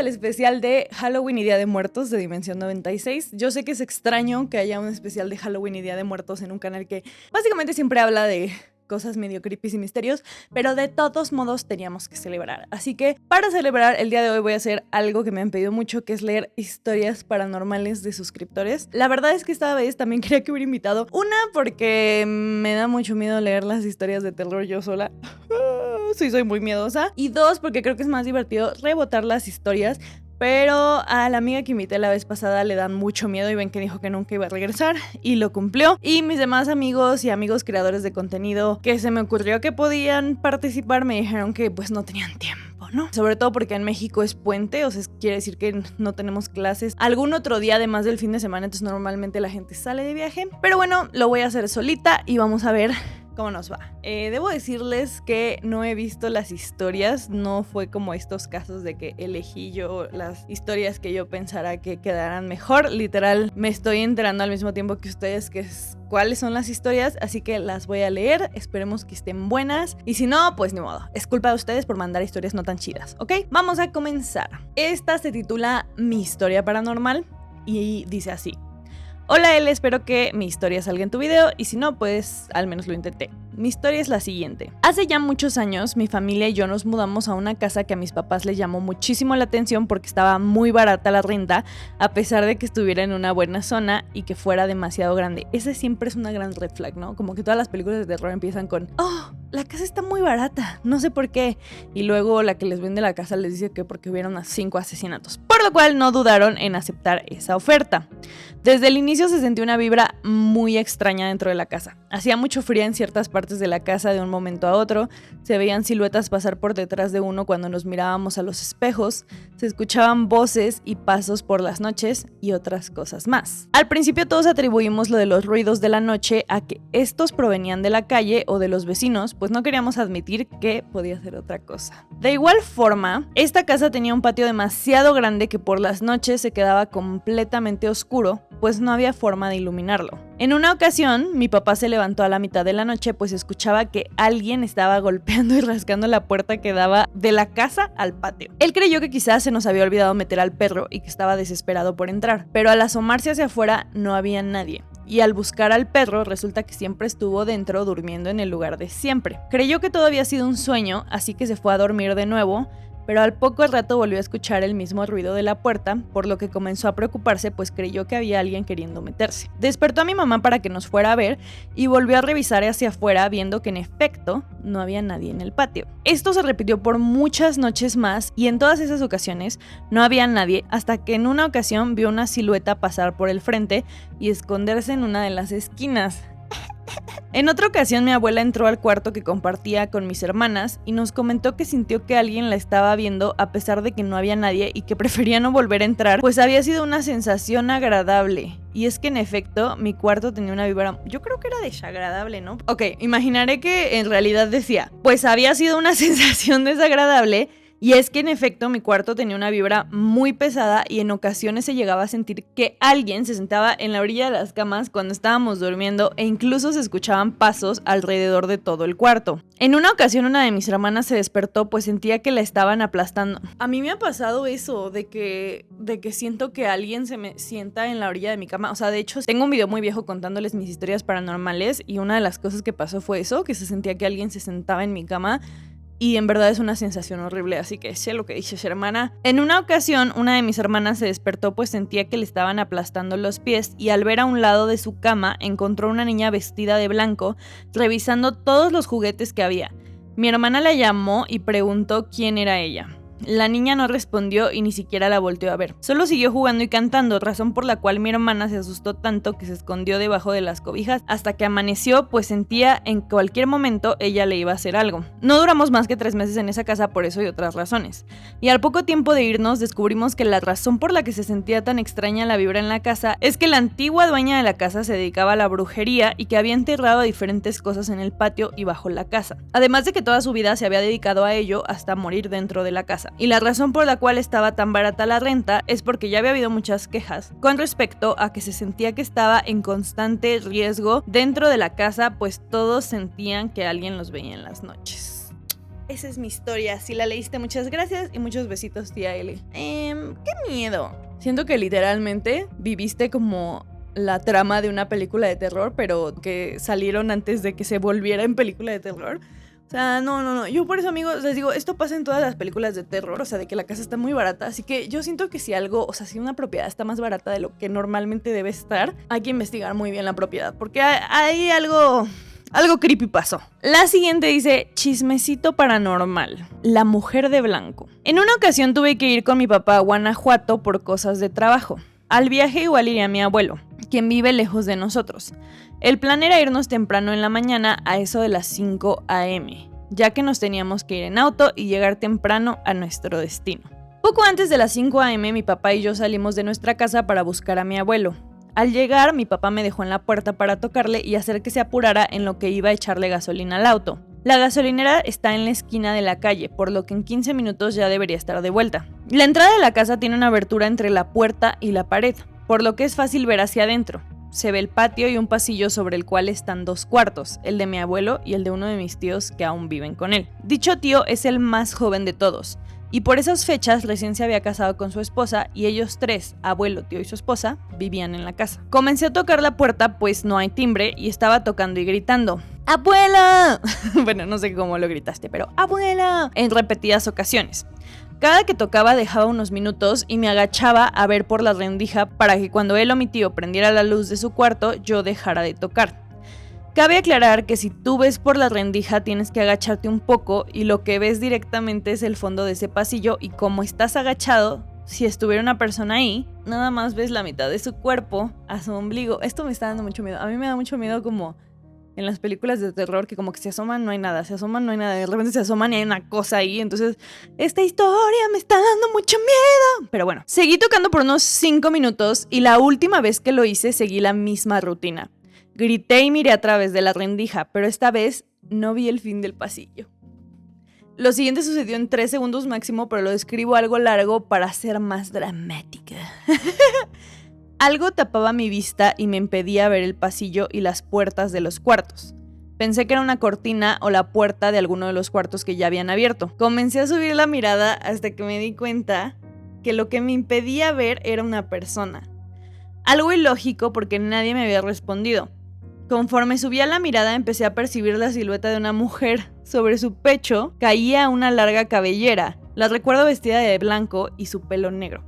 al especial de Halloween y Día de Muertos de Dimensión 96. Yo sé que es extraño que haya un especial de Halloween y Día de Muertos en un canal que básicamente siempre habla de cosas medio creepy y misterios, pero de todos modos teníamos que celebrar. Así que para celebrar el día de hoy voy a hacer algo que me han pedido mucho, que es leer historias paranormales de suscriptores. La verdad es que esta vez también quería que hubiera invitado una porque me da mucho miedo leer las historias de terror yo sola. Sí, soy muy miedosa. Y dos, porque creo que es más divertido rebotar las historias. Pero a la amiga que invité la vez pasada le dan mucho miedo y ven que dijo que nunca iba a regresar y lo cumplió. Y mis demás amigos y amigos creadores de contenido que se me ocurrió que podían participar me dijeron que pues no tenían tiempo, ¿no? Sobre todo porque en México es puente, o sea, quiere decir que no tenemos clases algún otro día además del fin de semana, entonces normalmente la gente sale de viaje. Pero bueno, lo voy a hacer solita y vamos a ver cómo nos va. Debo decirles que no he visto las historias, no fue como estos casos de que elegí yo las historias que yo pensara que quedaran mejor. Literal, me estoy enterando al mismo tiempo que ustedes cuáles son las historias, así que las voy a leer, esperemos que estén buenas, y si no, pues ni modo, es culpa de ustedes por mandar historias no tan chidas, ¿ok? Vamos a comenzar. Esta se titula Mi historia paranormal y dice así: hola L, espero que mi historia salga en tu video y si no, pues al menos lo intenté. Mi historia es la siguiente. Hace ya muchos años, mi familia y yo nos mudamos a una casa que a mis papás les llamó muchísimo la atención porque estaba muy barata la renta, a pesar de que estuviera en una buena zona y que fuera demasiado grande. Ese siempre es una gran red flag, ¿no? Como que todas las películas de terror empiezan con: oh, la casa está muy barata, no sé por qué. Y luego la que les vende la casa les dice que porque hubieron 5 asesinatos. Por lo cual no dudaron en aceptar esa oferta. Desde el inicio se sentía una vibra muy extraña dentro de la casa. Hacía mucho frío en ciertas partes de la casa de un momento a otro, se veían siluetas pasar por detrás de uno cuando nos mirábamos a los espejos, se escuchaban voces y pasos por las noches y otras cosas más. Al principio todos atribuimos lo de los ruidos de la noche a que estos provenían de la calle o de los vecinos, pues no queríamos admitir que podía ser otra cosa. De igual forma, esta casa tenía un patio demasiado grande que por las noches se quedaba completamente oscuro, pues no había forma de iluminarlo. En una ocasión, mi papá se levantó a la mitad de la noche, pues escuchaba que alguien estaba golpeando y rascando la puerta que daba de la casa al patio. Él creyó que quizás se nos había olvidado meter al perro y que estaba desesperado por entrar, pero al asomarse hacia afuera no había nadie. Y al buscar al perro resulta que siempre estuvo dentro durmiendo en el lugar de siempre. Creyó que todo había sido un sueño, así que se fue a dormir de nuevo, pero al poco rato volvió a escuchar el mismo ruido de la puerta, por lo que comenzó a preocuparse, pues creyó que había alguien queriendo meterse. Despertó a mi mamá para que nos fuera a ver y volvió a revisar hacia afuera, viendo que en efecto no había nadie en el patio. Esto se repitió por muchas noches más y en todas esas ocasiones no había nadie, hasta que en una ocasión vio una silueta pasar por el frente y esconderse en una de las esquinas. En otra ocasión mi abuela entró al cuarto que compartía con mis hermanas y nos comentó que sintió que alguien la estaba viendo a pesar de que no había nadie y que prefería no volver a entrar, pues había sido una sensación agradable. Y es que en efecto mi cuarto tenía una vibra, yo creo que era desagradable, ¿no? Ok, imaginaré que en realidad decía, pues había sido una sensación desagradable. Y es que en efecto mi cuarto tenía una vibra muy pesada y en ocasiones se llegaba a sentir que alguien se sentaba en la orilla de las camas cuando estábamos durmiendo e incluso se escuchaban pasos alrededor de todo el cuarto. En una ocasión una de mis hermanas se despertó pues sentía que la estaban aplastando. A mí me ha pasado eso de que siento que alguien se me sienta en la orilla de mi cama. O sea, de hecho tengo un video muy viejo contándoles mis historias paranormales y una de las cosas que pasó fue eso, que se sentía que alguien se sentaba en mi cama. Y en verdad es una sensación horrible, así que sé lo que dice su hermana. En una ocasión, una de mis hermanas se despertó pues sentía que le estaban aplastando los pies y al ver a un lado de su cama encontró una niña vestida de blanco revisando todos los juguetes que había. Mi hermana la llamó y preguntó quién era ella. La niña no respondió y ni siquiera la volteó a ver. Solo siguió jugando y cantando, razón por la cual mi hermana se asustó tanto que se escondió debajo de las cobijas hasta que amaneció, pues sentía en cualquier momento ella le iba a hacer algo. No duramos más que 3 meses en esa casa por eso y otras razones. Y al poco tiempo de irnos descubrimos que la razón por la que se sentía tan extraña la vibra en la casa es que la antigua dueña de la casa se dedicaba a la brujería y que había enterrado diferentes cosas en el patio y bajo la casa. Además de que toda su vida se había dedicado a ello hasta morir dentro de la casa. Y la razón por la cual estaba tan barata la renta es porque ya había habido muchas quejas con respecto a que se sentía que estaba en constante riesgo dentro de la casa, pues todos sentían que alguien los veía en las noches. esa es mi historia. Si la leíste, muchas gracias y muchos besitos, tía Eli. Qué miedo. Siento que literalmente viviste como la trama de una película de terror, pero que salieron antes de que se volviera en película de terror. O sea, no. Yo por eso, amigos, les digo, esto pasa en todas las películas de terror, o sea, de que la casa está muy barata. Así que yo siento que si algo, o sea, si una propiedad está más barata de lo que normalmente debe estar, hay que investigar muy bien la propiedad, porque hay algo creepy pasó. La siguiente dice, chismecito paranormal. La mujer de blanco. En una ocasión tuve que ir con mi papá a Guanajuato por cosas de trabajo. Al viaje igual iría mi abuelo, quien vive lejos de nosotros. El plan era irnos temprano en la mañana a eso de las 5 a.m., ya que nos teníamos que ir en auto y llegar temprano a nuestro destino. Poco antes de las 5 a.m. mi papá y yo salimos de nuestra casa para buscar a mi abuelo. Al llegar, mi papá me dejó en la puerta para tocarle y hacer que se apurara en lo que iba a echarle gasolina al auto. La gasolinera está en la esquina de la calle, por lo que en 15 minutos ya debería estar de vuelta. La entrada de la casa tiene una abertura entre la puerta y la pared, por lo que es fácil ver hacia adentro. Se ve el patio y un pasillo sobre el cual están 2 cuartos, el de mi abuelo y el de uno de mis tíos que aún viven con él. Dicho tío es el más joven de todos, y por esas fechas recién se había casado con su esposa y ellos 3, abuelo, tío y su esposa, vivían en la casa. Comencé a tocar la puerta pues no hay timbre y estaba tocando y gritando, ¡abuela! Bueno, no sé cómo lo gritaste, pero ¡abuela! En repetidas ocasiones. Cada que tocaba dejaba unos minutos y me agachaba a ver por la rendija para que cuando él o mi tío prendiera la luz de su cuarto yo dejara de tocar. Cabe aclarar que si tú ves por la rendija tienes que agacharte un poco y lo que ves directamente es el fondo de ese pasillo y como estás agachado, si estuviera una persona ahí, nada más ves la mitad de su cuerpo a su ombligo. Esto me está dando mucho miedo. A mí me da mucho miedo como en las películas de terror que como que se asoman, no hay nada, se asoman, no hay nada, de repente se asoman y hay una cosa ahí, entonces esta historia me está dando mucho miedo. Pero bueno, seguí tocando por unos 5 minutos y la última vez que lo hice seguí la misma rutina. Grité y miré a través de la rendija, pero esta vez no vi el fin del pasillo. Lo siguiente sucedió en 3 segundos máximo, pero lo describo algo largo para ser más dramática. Algo tapaba mi vista y me impedía ver el pasillo y las puertas de los cuartos. Pensé que era una cortina o la puerta de alguno de los cuartos que ya habían abierto. Comencé a subir la mirada hasta que me di cuenta que lo que me impedía ver era una persona. Algo ilógico porque nadie me había respondido. Conforme subía la mirada empecé a percibir la silueta de una mujer. Sobre su pecho caía una larga cabellera. La recuerdo vestida de blanco y su pelo negro.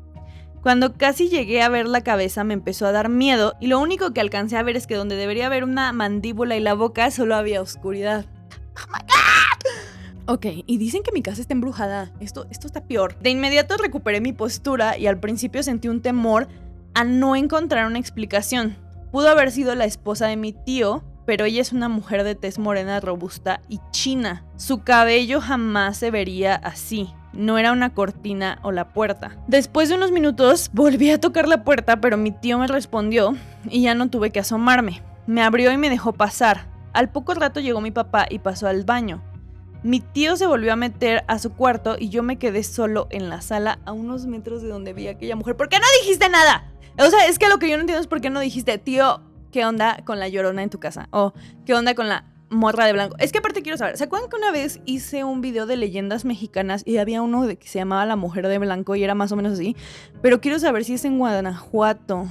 Cuando casi llegué a ver la cabeza me empezó a dar miedo y lo único que alcancé a ver es que donde debería haber una mandíbula y la boca solo había oscuridad. ¡Oh my God! Ok, y dicen que mi casa está embrujada. Esto está peor. De inmediato recuperé mi postura y al principio sentí un temor a no encontrar una explicación. Pudo haber sido la esposa de mi tío, pero ella es una mujer de tez morena, robusta y china. Su cabello jamás se vería así. No era una cortina o la puerta. Después de unos minutos volví a tocar la puerta, pero mi tío me respondió y ya no tuve que asomarme. Me abrió y me dejó pasar. Al poco rato llegó mi papá y pasó al baño. Mi tío se volvió a meter a su cuarto y yo me quedé solo en la sala a unos metros de donde vi a aquella mujer. ¿Por qué no dijiste nada? O sea, es que lo que yo no entiendo es por qué no dijiste, tío, ¿qué onda con la llorona en tu casa? O ¿qué onda con la morra de blanco? Es que aparte quiero saber, ¿se acuerdan que una vez hice un video de leyendas mexicanas y había uno de que se llamaba La Mujer de Blanco y era más o menos así? Pero quiero saber si es en Guanajuato.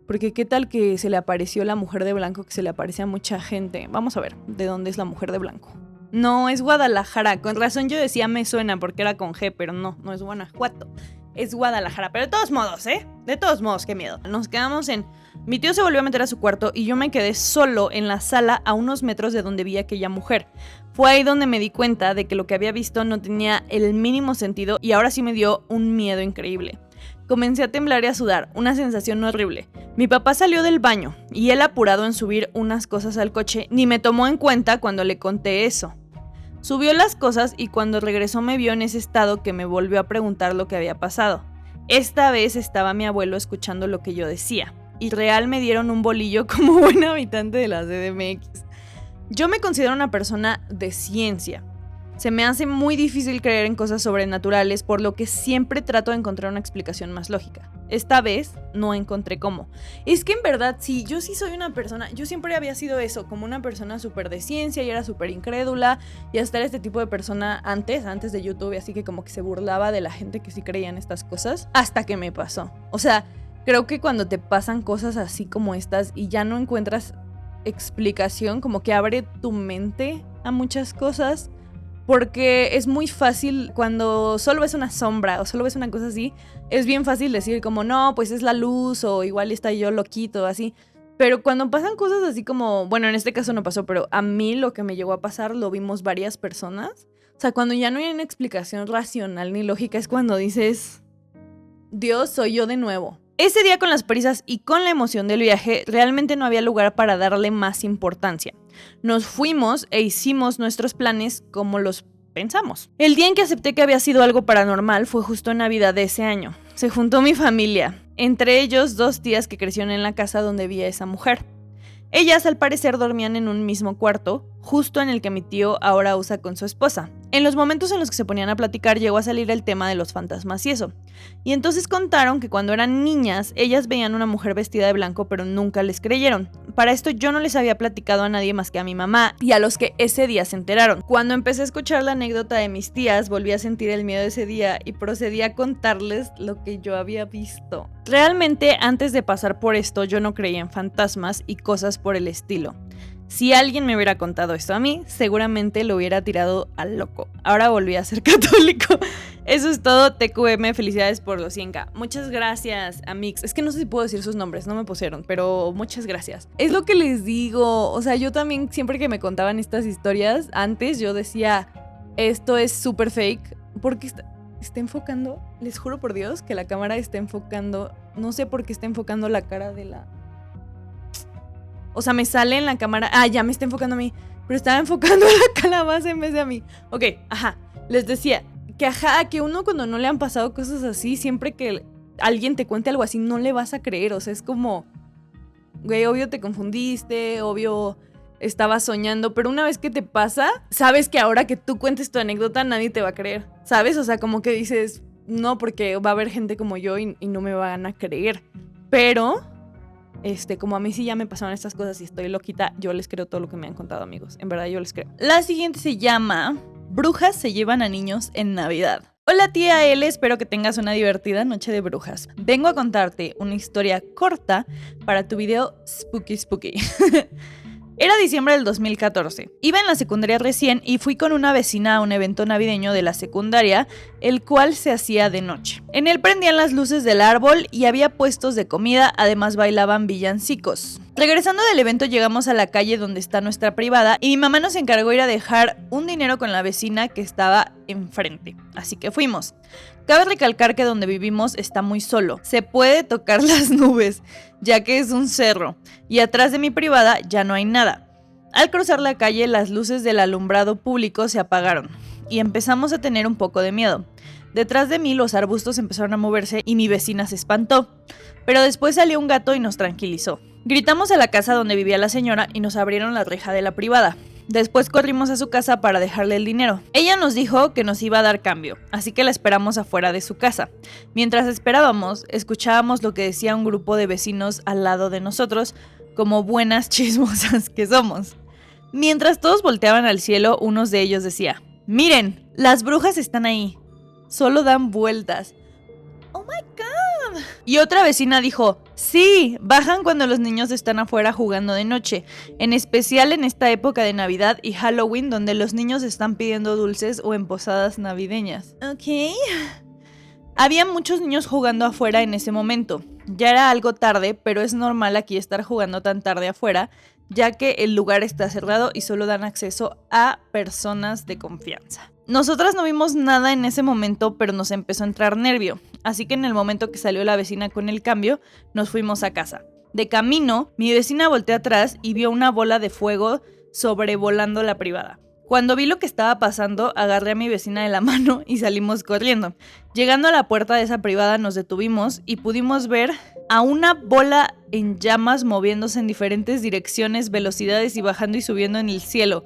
Porque qué tal que se le apareció la mujer de blanco, que se le aparece a mucha gente. Vamos a ver de dónde es la mujer de blanco. No, es Guadalajara. Con razón yo decía me suena porque era con G, pero no es Guanajuato. Es Guadalajara, pero de todos modos, de todos modos, qué miedo. Nos quedamos en... Mi tío se volvió a meter a su cuarto y yo me quedé solo en la sala a unos metros de donde vi a aquella mujer. Fue ahí donde me di cuenta de que lo que había visto no tenía el mínimo sentido y ahora sí me dio un miedo increíble. Comencé a temblar y a sudar, una sensación horrible. Mi papá salió del baño y él, apurado en subir unas cosas al coche, ni me tomó en cuenta cuando le conté eso. Subió las cosas y cuando regresó me vio en ese estado que me volvió a preguntar lo que había pasado. Esta vez estaba mi abuelo escuchando lo que yo decía y real me dieron un bolillo como buen habitante de la CDMX. Yo me considero una persona de ciencia. Se me hace muy difícil creer en cosas sobrenaturales, por lo que siempre trato de encontrar una explicación más lógica. Esta vez no encontré cómo. Es que en verdad, sí, yo sí soy una persona, yo siempre había sido eso, como una persona súper de ciencia y era súper incrédula, y hasta era este tipo de persona antes de YouTube, así que como que se burlaba de la gente que sí creía en estas cosas, hasta que me pasó. O sea, creo que cuando te pasan cosas así como estas y ya no encuentras explicación, como que abre tu mente a muchas cosas. Porque es muy fácil cuando solo ves una sombra o solo ves una cosa así, es bien fácil decir como no, pues es la luz o igual está yo loquito, así. Pero cuando pasan cosas así como, bueno, en este caso no pasó, pero a mí lo que me llegó a pasar lo vimos varias personas. O sea, cuando ya no hay una explicación racional ni lógica es cuando dices, Dios, soy yo de nuevo. Ese día con las prisas y con la emoción del viaje, realmente no había lugar para darle más importancia. Nos fuimos e hicimos nuestros planes como los pensamos. El día en que acepté que había sido algo paranormal fue justo en Navidad de ese año. Se juntó mi familia, entre ellos 2 tías que crecieron en la casa donde vivía esa mujer. Ellas al parecer dormían en un mismo cuarto, justo en el que mi tío ahora usa con su esposa. En los momentos en los que se ponían a platicar llegó a salir el tema de los fantasmas y eso. Y entonces contaron que cuando eran niñas, ellas veían una mujer vestida de blanco pero nunca les creyeron. Para esto yo no les había platicado a nadie más que a mi mamá y a los que ese día se enteraron. Cuando empecé a escuchar la anécdota de mis tías, volví a sentir el miedo de ese día y procedí a contarles lo que yo había visto. Realmente antes de pasar por esto yo no creía en fantasmas y cosas por el estilo. Si alguien me hubiera contado esto a mí, seguramente lo hubiera tirado al loco. Ahora volví a ser católico. Eso es todo, TQM, felicidades por los 100K. Muchas gracias, Amix. Es que no sé si puedo decir sus nombres, no me pusieron, pero muchas gracias. Es lo que les digo, o sea, yo también siempre que me contaban estas historias, antes yo decía, esto es súper fake, porque está enfocando, les juro por Dios que la cámara está enfocando, no sé por qué está enfocando la cara de la... O sea, me sale en la cámara... Ah, ya me está enfocando a mí. Pero estaba enfocando a la calabaza en vez de a mí. Ok, ajá. Les decía que uno cuando no le han pasado cosas así, siempre que alguien te cuente algo así, no le vas a creer. O sea, es como... Güey, obvio te confundiste, obvio estabas soñando. Pero una vez que te pasa, sabes que ahora que tú cuentes tu anécdota, nadie te va a creer. ¿Sabes? O sea, como que dices... No, porque va a haber gente como yo y no me van a creer. Pero... como a mí sí ya me pasaron estas cosas y estoy loquita, yo les creo todo lo que me han contado, amigos. En verdad, yo les creo. La siguiente se llama Brujas se llevan a niños en Navidad. Hola tía L, espero que tengas una divertida noche de brujas. Vengo a contarte una historia corta para tu video Spooky Spooky. Era diciembre del 2014. Iba en la secundaria recién y fui con una vecina a un evento navideño de la secundaria, el cual se hacía de noche. En él prendían las luces del árbol y había puestos de comida, además bailaban villancicos. Regresando del evento llegamos a la calle donde está nuestra privada y mi mamá nos encargó ir a dejar un dinero con la vecina que estaba enfrente. Así que fuimos. Cabe recalcar que donde vivimos está muy solo. Se puede tocar las nubes, ya que es un cerro, y atrás de mi privada ya no hay nada. Al cruzar la calle, las luces del alumbrado público se apagaron, y empezamos a tener un poco de miedo. Detrás de mí los arbustos empezaron a moverse y mi vecina se espantó, pero después salió un gato y nos tranquilizó. Gritamos a la casa donde vivía la señora y nos abrieron la reja de la privada. Después corrimos a su casa para dejarle el dinero. Ella nos dijo que nos iba a dar cambio, así que la esperamos afuera de su casa. Mientras esperábamos, escuchábamos lo que decía un grupo de vecinos al lado de nosotros, como buenas chismosas que somos. Mientras todos volteaban al cielo, uno de ellos decía, «Miren, las brujas están ahí, solo dan vueltas». ¡Oh my God! Y otra vecina dijo, sí, bajan cuando los niños están afuera jugando de noche, en especial en esta época de Navidad y Halloween donde los niños están pidiendo dulces o en posadas navideñas. Ok. Había muchos niños jugando afuera en ese momento. Ya era algo tarde, pero es normal aquí estar jugando tan tarde afuera, ya que el lugar está cerrado y solo dan acceso a personas de confianza. Nosotras no vimos nada en ese momento, pero nos empezó a entrar nervio, así que en el momento que salió la vecina con el cambio, nos fuimos a casa. De camino, mi vecina volteó atrás y vio una bola de fuego sobrevolando la privada. Cuando vi lo que estaba pasando, agarré a mi vecina de la mano y salimos corriendo. Llegando a la puerta de esa privada nos detuvimos y pudimos ver a una bola en llamas moviéndose en diferentes direcciones, velocidades y bajando y subiendo en el cielo.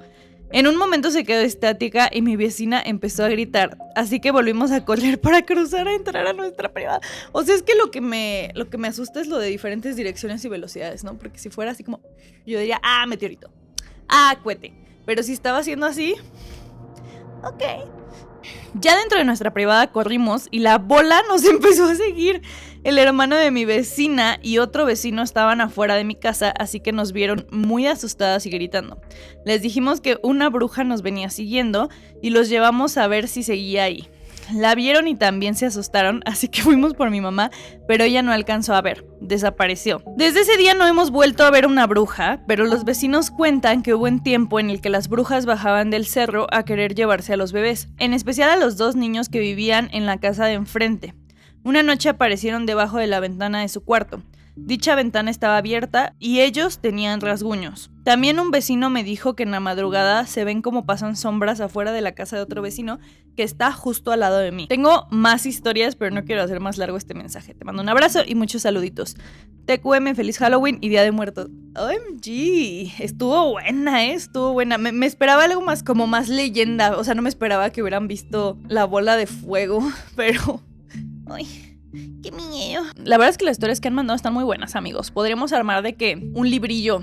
En un momento se quedó estática y mi vecina empezó a gritar, así que volvimos a correr para cruzar a entrar a nuestra privada. O sea, es que lo que me asusta es lo de diferentes direcciones y velocidades, ¿no? Porque si fuera así como, yo diría, meteorito, cohete. Pero si estaba haciendo así, ok. Ya dentro de nuestra privada corrimos y la bola nos empezó a seguir. El hermano de mi vecina y otro vecino estaban afuera de mi casa, así que nos vieron muy asustadas y gritando. Les dijimos que una bruja nos venía siguiendo y los llevamos a ver si seguía ahí. La vieron y también se asustaron, así que fuimos por mi mamá, pero ella no alcanzó a ver, desapareció. Desde ese día no hemos vuelto a ver una bruja, pero los vecinos cuentan que hubo un tiempo en el que las brujas bajaban del cerro a querer llevarse a los bebés, en especial a los 2 niños que vivían en la casa de enfrente. Una noche aparecieron debajo de la ventana de su cuarto. Dicha ventana estaba abierta y ellos tenían rasguños. También un vecino me dijo que en la madrugada se ven como pasan sombras afuera de la casa de otro vecino que está justo al lado de mí. Tengo más historias, pero no quiero hacer más largo este mensaje. Te mando un abrazo y muchos saluditos. TQM, feliz Halloween y Día de Muertos. OMG, estuvo buena, estuvo buena. Me esperaba algo más, como más leyenda. O sea, no me esperaba que hubieran visto la bola de fuego, pero... Ay, qué miedo. La verdad es que las historias que han mandado están muy buenas, amigos. Podríamos armar de que un librillo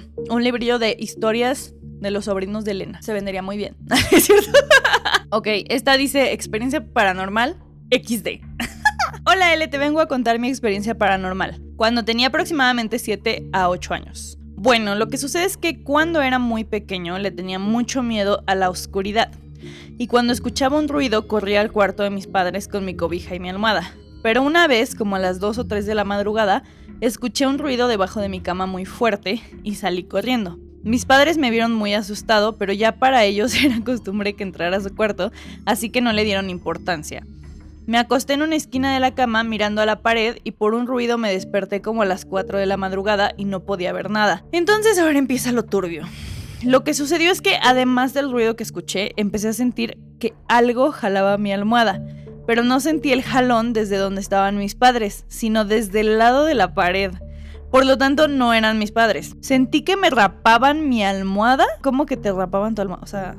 de historias de los sobrinos de Elena. Se vendería muy bien. ¿Es cierto? Ok, esta dice experiencia paranormal XD. Hola L, te vengo a contar mi experiencia paranormal. Cuando tenía aproximadamente 7 a 8 años. Bueno, lo que sucede es que cuando era muy pequeño le tenía mucho miedo a la oscuridad. Y cuando escuchaba un ruido corría al cuarto de mis padres con mi cobija y mi almohada. Pero una vez, como a las 2 o 3 de la madrugada, escuché un ruido debajo de mi cama muy fuerte y salí corriendo. Mis padres me vieron muy asustado, pero ya para ellos era costumbre que entrara a su cuarto, así que no le dieron importancia. Me acosté en una esquina de la cama mirando a la pared y por un ruido me desperté como a las 4 de la madrugada y no podía ver nada. Entonces ahora empieza lo turbio. Lo que sucedió es que además del ruido que escuché, empecé a sentir que algo jalaba mi almohada. Pero no sentí el jalón desde donde estaban mis padres, sino desde el lado de la pared. Por lo tanto, no eran mis padres. Sentí que me rapaban mi almohada. ¿Cómo que te rapaban tu almohada? O sea,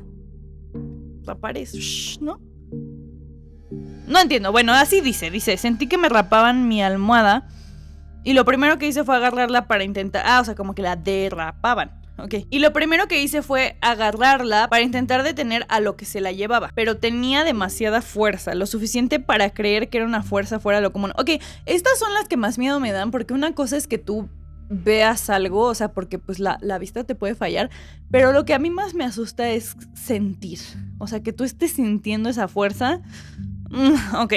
rapares, ¿no? No entiendo. Bueno, así dice. Sentí que me rapaban mi almohada. Y lo primero que hice fue agarrarla para intentar... o sea, como que la derrapaban. Ok. Y lo primero que hice fue agarrarla para intentar detener a lo que se la llevaba. Pero tenía demasiada fuerza, lo suficiente para creer que era una fuerza fuera de lo común. Ok, estas son las que más miedo me dan, porque una cosa es que tú veas algo, o sea, porque pues la vista te puede fallar, pero lo que a mí más me asusta es sentir. O sea, que tú estés sintiendo esa fuerza. Ok.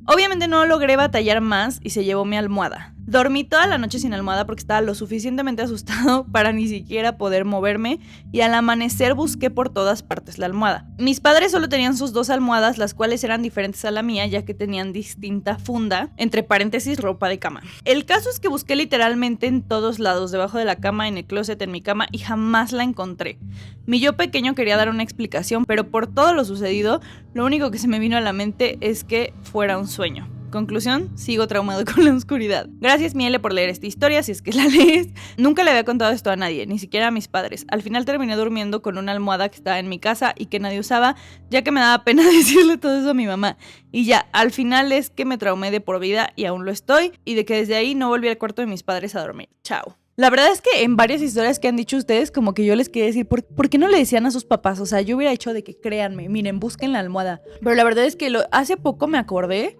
Obviamente no logré batallar más y se llevó mi almohada. Dormí toda la noche sin almohada porque estaba lo suficientemente asustado para ni siquiera poder moverme y al amanecer busqué por todas partes la almohada. Mis padres solo tenían sus 2 almohadas, las cuales eran diferentes a la mía ya que tenían distinta funda, entre paréntesis ropa de cama. El caso es que busqué literalmente en todos lados, debajo de la cama, en el closet, en mi cama y jamás la encontré. Mi yo pequeño quería dar una explicación, pero por todo lo sucedido, lo único que se me vino a la mente es que fuera un sueño. Conclusión, sigo traumado con la oscuridad. Gracias, Miele, por leer esta historia, si es que la lees. Nunca le había contado esto a nadie, ni siquiera a mis padres. Al final terminé durmiendo con una almohada que estaba en mi casa y que nadie usaba, ya que me daba pena decirle todo eso a mi mamá. Y ya, al final es que me traumé de por vida y aún lo estoy, y de que desde ahí no volví al cuarto de mis padres a dormir. Chao. La verdad es que en varias historias que han dicho ustedes, como que yo les quería decir, ¿por qué no le decían a sus papás? O sea, yo hubiera hecho de que créanme, miren, busquen la almohada. Pero la verdad es que hace poco me acordé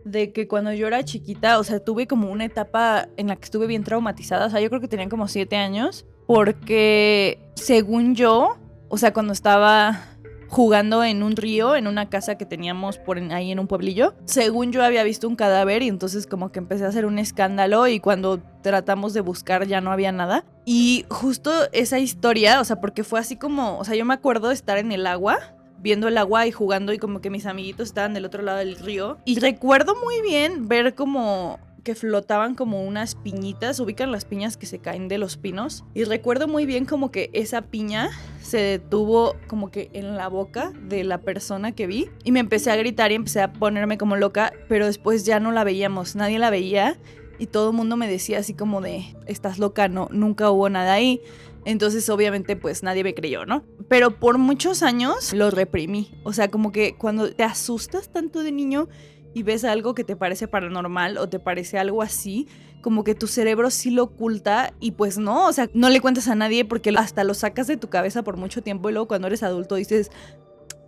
de que cuando yo era chiquita, o sea, tuve como una etapa en la que estuve bien traumatizada. O sea, yo creo que tenía como 7 años. Porque, según yo, o sea, cuando estaba jugando en un río, en una casa que teníamos ahí en un pueblillo, según yo había visto un cadáver y entonces como que empecé a hacer un escándalo y cuando tratamos de buscar ya no había nada. Y justo esa historia, o sea, porque fue así como, o sea, yo me acuerdo de estar en el agua, viendo el agua y jugando y como que mis amiguitos estaban del otro lado del río. Y recuerdo muy bien ver como que flotaban como unas piñitas, ubican las piñas que se caen de los pinos. Y recuerdo muy bien como que esa piña se detuvo como que en la boca de la persona que vi. Y me empecé a gritar y empecé a ponerme como loca, pero después ya no la veíamos, nadie la veía. Y todo el mundo me decía así como de, estás loca, no, nunca hubo nada ahí. Entonces obviamente pues nadie me creyó, ¿no? Pero por muchos años lo reprimí. O sea, como que cuando te asustas tanto de niño y ves algo que te parece paranormal o te parece algo así, como que tu cerebro sí lo oculta y pues no, o sea, no le cuentas a nadie porque hasta lo sacas de tu cabeza por mucho tiempo y luego cuando eres adulto dices,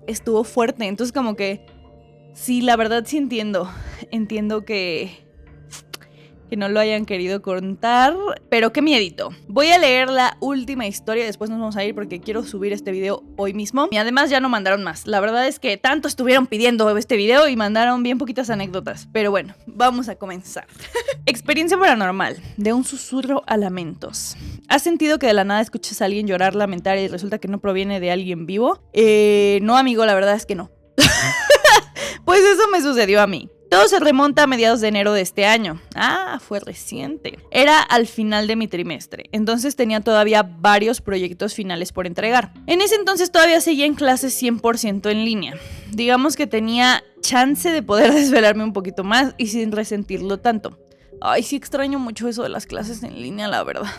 estuvo fuerte. Entonces como que sí, la verdad sí entiendo que no lo hayan querido contar, pero qué miedito. Voy a leer la última historia, después nos vamos a ir porque quiero subir este video hoy mismo. Y además ya no mandaron más. La verdad es que tanto estuvieron pidiendo este video y mandaron bien poquitas anécdotas. Pero bueno, vamos a comenzar. Experiencia paranormal, de un susurro a lamentos. ¿Has sentido que de la nada escuchas a alguien llorar, lamentar y resulta que no proviene de alguien vivo? No, amigo, la verdad es que no. Pues eso me sucedió a mí. Todo se remonta a mediados de enero de este año. Ah, fue reciente. Era al final de mi trimestre, entonces tenía todavía varios proyectos finales por entregar. En ese entonces todavía seguía en clases 100% en línea. Digamos que tenía chance de poder desvelarme un poquito más y sin resentirlo tanto. Ay, sí extraño mucho eso de las clases en línea, la verdad.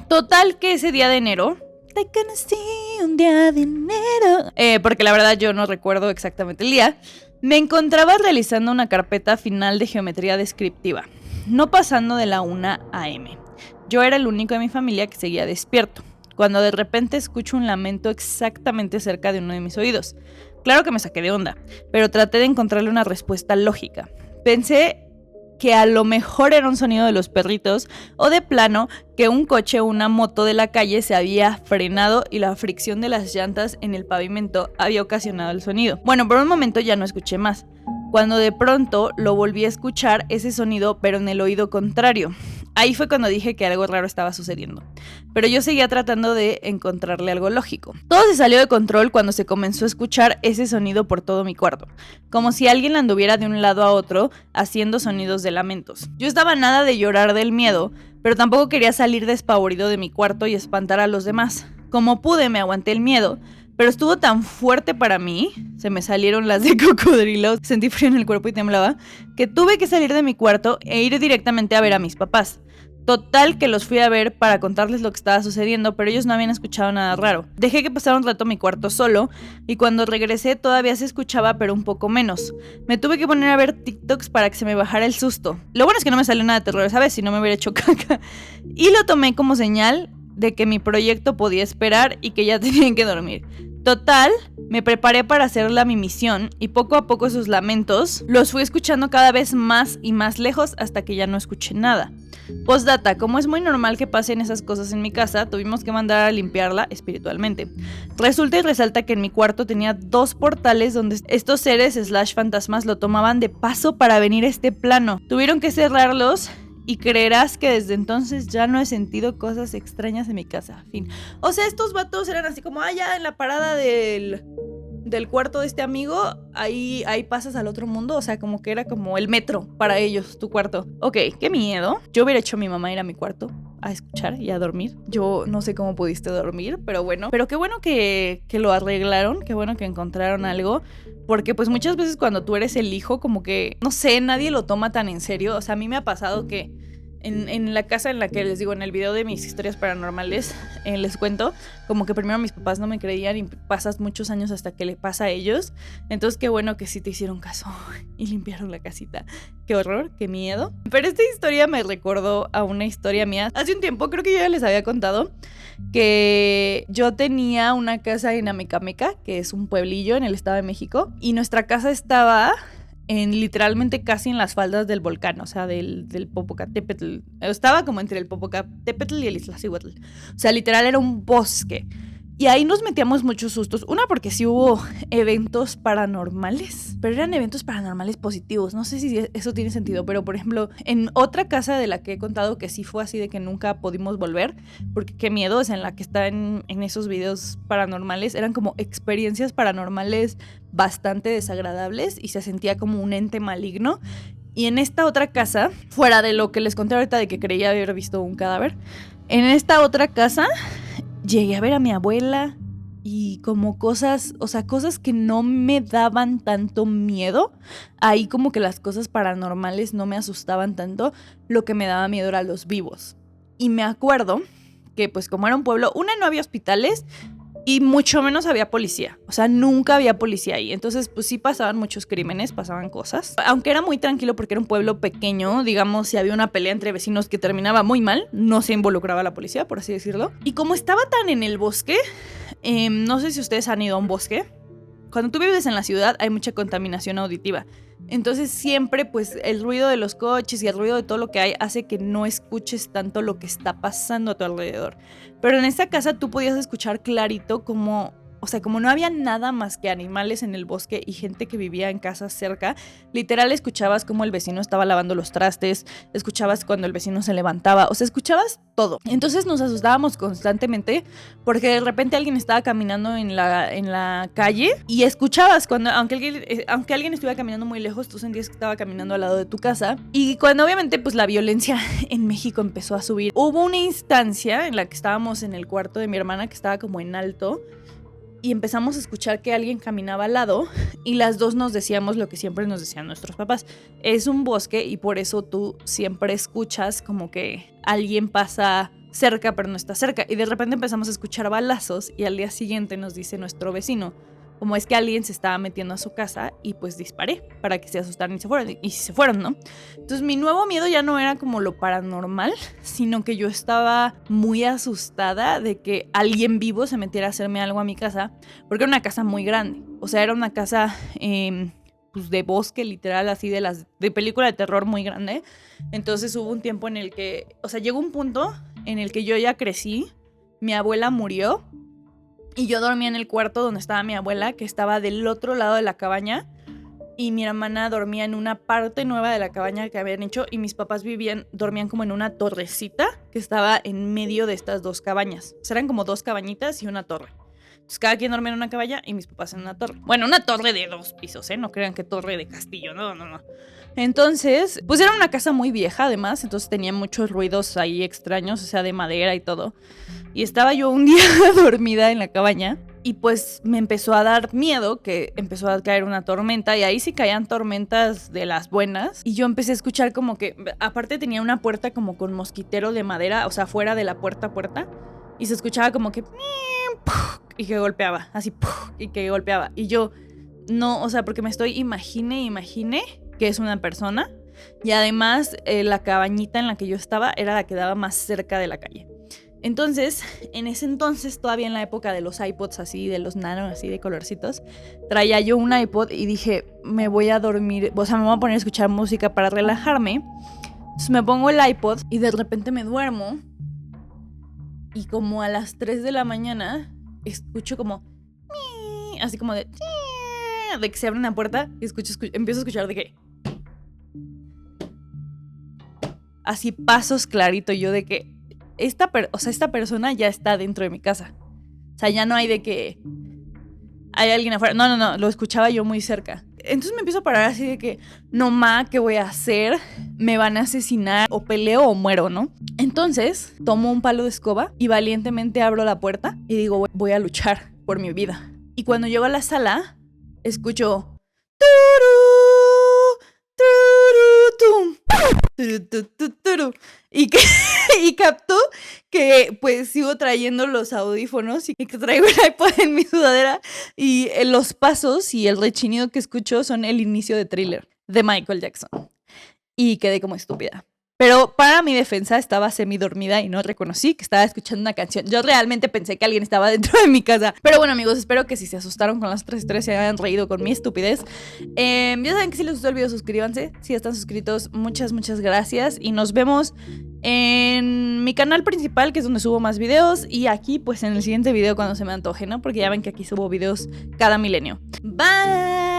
Total que ese día de enero... Te conocí un día de enero. Porque la verdad yo no recuerdo exactamente el día. Me encontraba realizando una carpeta final de geometría descriptiva, no pasando de la 1 a.m. Yo era el único de mi familia que seguía despierto, cuando de repente escucho un lamento exactamente cerca de uno de mis oídos. Claro que me saqué de onda, pero traté de encontrarle una respuesta lógica. Pensé que a lo mejor era un sonido de los perritos o de plano que un coche o una moto de la calle se había frenado y la fricción de las llantas en el pavimento había ocasionado el sonido. Bueno, por un momento ya no escuché más, cuando de pronto lo volví a escuchar ese sonido pero en el oído contrario. Ahí fue cuando dije que algo raro estaba sucediendo, pero yo seguía tratando de encontrarle algo lógico. Todo se salió de control cuando se comenzó a escuchar ese sonido por todo mi cuarto, como si alguien anduviera de un lado a otro haciendo sonidos de lamentos. Yo estaba nada de llorar del miedo, pero tampoco quería salir despavorido de mi cuarto y espantar a los demás. Como pude, me aguanté el miedo, pero estuvo tan fuerte para mí, se me salieron las de cocodrilo, sentí frío en el cuerpo y temblaba, que tuve que salir de mi cuarto e ir directamente a ver a mis papás. Total que los fui a ver para contarles lo que estaba sucediendo, pero ellos no habían escuchado nada raro. Dejé que pasara un rato en mi cuarto solo, y cuando regresé todavía se escuchaba, pero un poco menos. Me tuve que poner a ver TikToks para que se me bajara el susto. Lo bueno es que no me salió nada de terror, ¿sabes? Si no me hubiera hecho caca. Y lo tomé como señal de que mi proyecto podía esperar y que ya tenían que dormir. Total, me preparé para hacerla mi misión y poco a poco sus lamentos los fui escuchando cada vez más y más lejos hasta que ya no escuché nada. Postdata, como es muy normal que pasen esas cosas en mi casa, tuvimos que mandar a limpiarla espiritualmente. Resulta y resalta que en mi cuarto tenía 2 portales donde estos seres / fantasmas lo tomaban de paso para venir a este plano. Tuvieron que cerrarlos y creerás que desde entonces ya no he sentido cosas extrañas en mi casa. Fin. O sea, estos vatos eran así como, ya en la parada del cuarto de este amigo, ahí pasas al otro mundo. O sea, como que era como el metro para ellos, tu cuarto. Ok, qué miedo. Yo hubiera hecho a mi mamá ir a mi cuarto a escuchar y a dormir. Yo no sé cómo pudiste dormir, pero bueno. Pero qué bueno que lo arreglaron, qué bueno que encontraron algo. Porque pues muchas veces cuando tú eres el hijo, como que, no sé, nadie lo toma tan en serio. O sea, a mí me ha pasado que en la casa en la que les digo, en el video de mis historias paranormales, les cuento, como que primero mis papás no me creían y pasas muchos años hasta que le pasa a ellos. Entonces qué bueno que sí te hicieron caso y limpiaron la casita. Qué horror, qué miedo. Pero esta historia me recordó a una historia mía. Hace un tiempo, creo que yo ya les había contado, que yo tenía una casa en Amecameca, que es un pueblillo en el Estado de México, y nuestra casa estaba literalmente casi en las faldas del volcán, o sea, del Popocatépetl. Estaba como entre el Popocatépetl y el Iztaccíhuatl. O sea, literal era un bosque. Y ahí nos metíamos muchos sustos. Una, porque sí hubo eventos paranormales, pero eran eventos paranormales positivos. No sé si eso tiene sentido, pero por ejemplo, en otra casa de la que he contado que sí fue así de que nunca pudimos volver, porque qué miedo, es en la que está en esos videos paranormales, eran como experiencias paranormales bastante desagradables y se sentía como un ente maligno. Y en esta otra casa, fuera de lo que les conté ahorita de que creía haber visto un cadáver, en esta otra casa llegué a ver a mi abuela y como cosas, o sea, cosas que no me daban tanto miedo. Ahí como que las cosas paranormales no me asustaban tanto, lo que me daba miedo era los vivos. Y me acuerdo que pues como era un pueblo, no había hospitales y mucho menos había policía. O sea, nunca había policía ahí. Entonces, pues sí pasaban muchos crímenes, pasaban cosas. Aunque era muy tranquilo porque era un pueblo pequeño, digamos, si había una pelea entre vecinos que terminaba muy mal, no se involucraba la policía, por así decirlo. Y como estaba tan en el bosque, no sé si ustedes han ido a un bosque. Cuando tú vives en la ciudad hay mucha contaminación auditiva. Entonces siempre pues el ruido de los coches y el ruido de todo lo que hay hace que no escuches tanto lo que está pasando a tu alrededor. Pero en esta casa tú podías escuchar clarito como... O sea, como no había nada más que animales en el bosque y gente que vivía en casas cerca, literal escuchabas cómo el vecino estaba lavando los trastes, escuchabas cuando el vecino se levantaba, o sea, escuchabas todo. Entonces nos asustábamos constantemente porque de repente alguien estaba caminando en la calle y escuchabas cuando, aunque alguien estuviera caminando muy lejos, tú sentías que estaba caminando al lado de tu casa. Y cuando obviamente pues la violencia en México empezó a subir, hubo una instancia en la que estábamos en el cuarto de mi hermana que estaba como en alto, y empezamos a escuchar que alguien caminaba al lado y las dos nos decíamos lo que siempre nos decían nuestros papás. Es un bosque y por eso tú siempre escuchas como que alguien pasa cerca pero no está cerca. Y de repente empezamos a escuchar balazos y al día siguiente nos dice nuestro vecino, como es que alguien se estaba metiendo a su casa y pues disparé para que se asustaran y se fueran. Y se fueron, ¿no? Entonces mi nuevo miedo ya no era como lo paranormal, sino que yo estaba muy asustada de que alguien vivo se metiera a hacerme algo a mi casa, porque era una casa muy grande. O sea, era una casa pues de bosque, literal, así de película de terror muy grande. Entonces hubo un tiempo en el que, o sea, llegó un punto en el que yo ya crecí, mi abuela murió, y yo dormía en el cuarto donde estaba mi abuela, que estaba del otro lado de la cabaña. Y mi hermana dormía en una parte nueva de la cabaña que habían hecho. Y mis papás dormían como en una torrecita que estaba en medio de estas dos cabañas. O sea, eran como dos cabañitas y una torre. Entonces cada quien dormía en una cabaña y mis papás en una torre. Bueno, una torre de 2 pisos, ¿eh? No crean que torre de castillo, no. Entonces, pues era una casa muy vieja además. Entonces tenía muchos ruidos ahí extraños, o sea, de madera y todo. Y estaba yo un día dormida en la cabaña y pues me empezó a dar miedo que empezó a caer una tormenta y ahí sí caían tormentas de las buenas. Y yo empecé a escuchar como que, aparte tenía una puerta como con mosquitero de madera, o sea, fuera de la puerta, y se escuchaba como que... y que golpeaba, así, y que golpeaba. Y yo, no, o sea, porque me estoy imagine que es una persona. Y además la cabañita en la que yo estaba era la que daba más cerca de la calle. Entonces, en ese entonces, todavía en la época de los iPods así, de los nano así de colorcitos, traía yo un iPod y dije, me voy a dormir, o sea, me voy a poner a escuchar música para relajarme. Entonces me pongo el iPod y de repente me duermo y como a las 3 de la mañana escucho como así como de que se abre una puerta y empiezo a escuchar de que así pasos clarito, yo de que esta persona ya está dentro de mi casa. O sea, ya no hay de que hay alguien afuera. No, lo escuchaba yo muy cerca. Entonces me empiezo a parar así de que, no ma, ¿qué voy a hacer? ¿Me van a asesinar? O peleo o muero, ¿no? Entonces tomo un palo de escoba y valientemente abro la puerta y digo, voy a luchar por mi vida. Y cuando llego a la sala, escucho... Y captó que pues sigo trayendo los audífonos y que traigo el iPod en mi sudadera y los pasos y el rechinido que escucho son el inicio de Thriller de Michael Jackson. Y quedé como estúpida. Pero para mi defensa estaba semidormida y no reconocí que estaba escuchando una canción. Yo realmente pensé que alguien estaba dentro de mi casa. Pero bueno, amigos, espero que si se asustaron con las otras historias se hayan reído con mi estupidez. Ya saben que si les gustó el video, suscríbanse. Si están suscritos, muchas gracias. Y nos vemos en mi canal principal, que es donde subo más videos. Y aquí, pues en el siguiente video cuando se me antoje, ¿no? Porque ya ven que aquí subo videos cada milenio. Bye.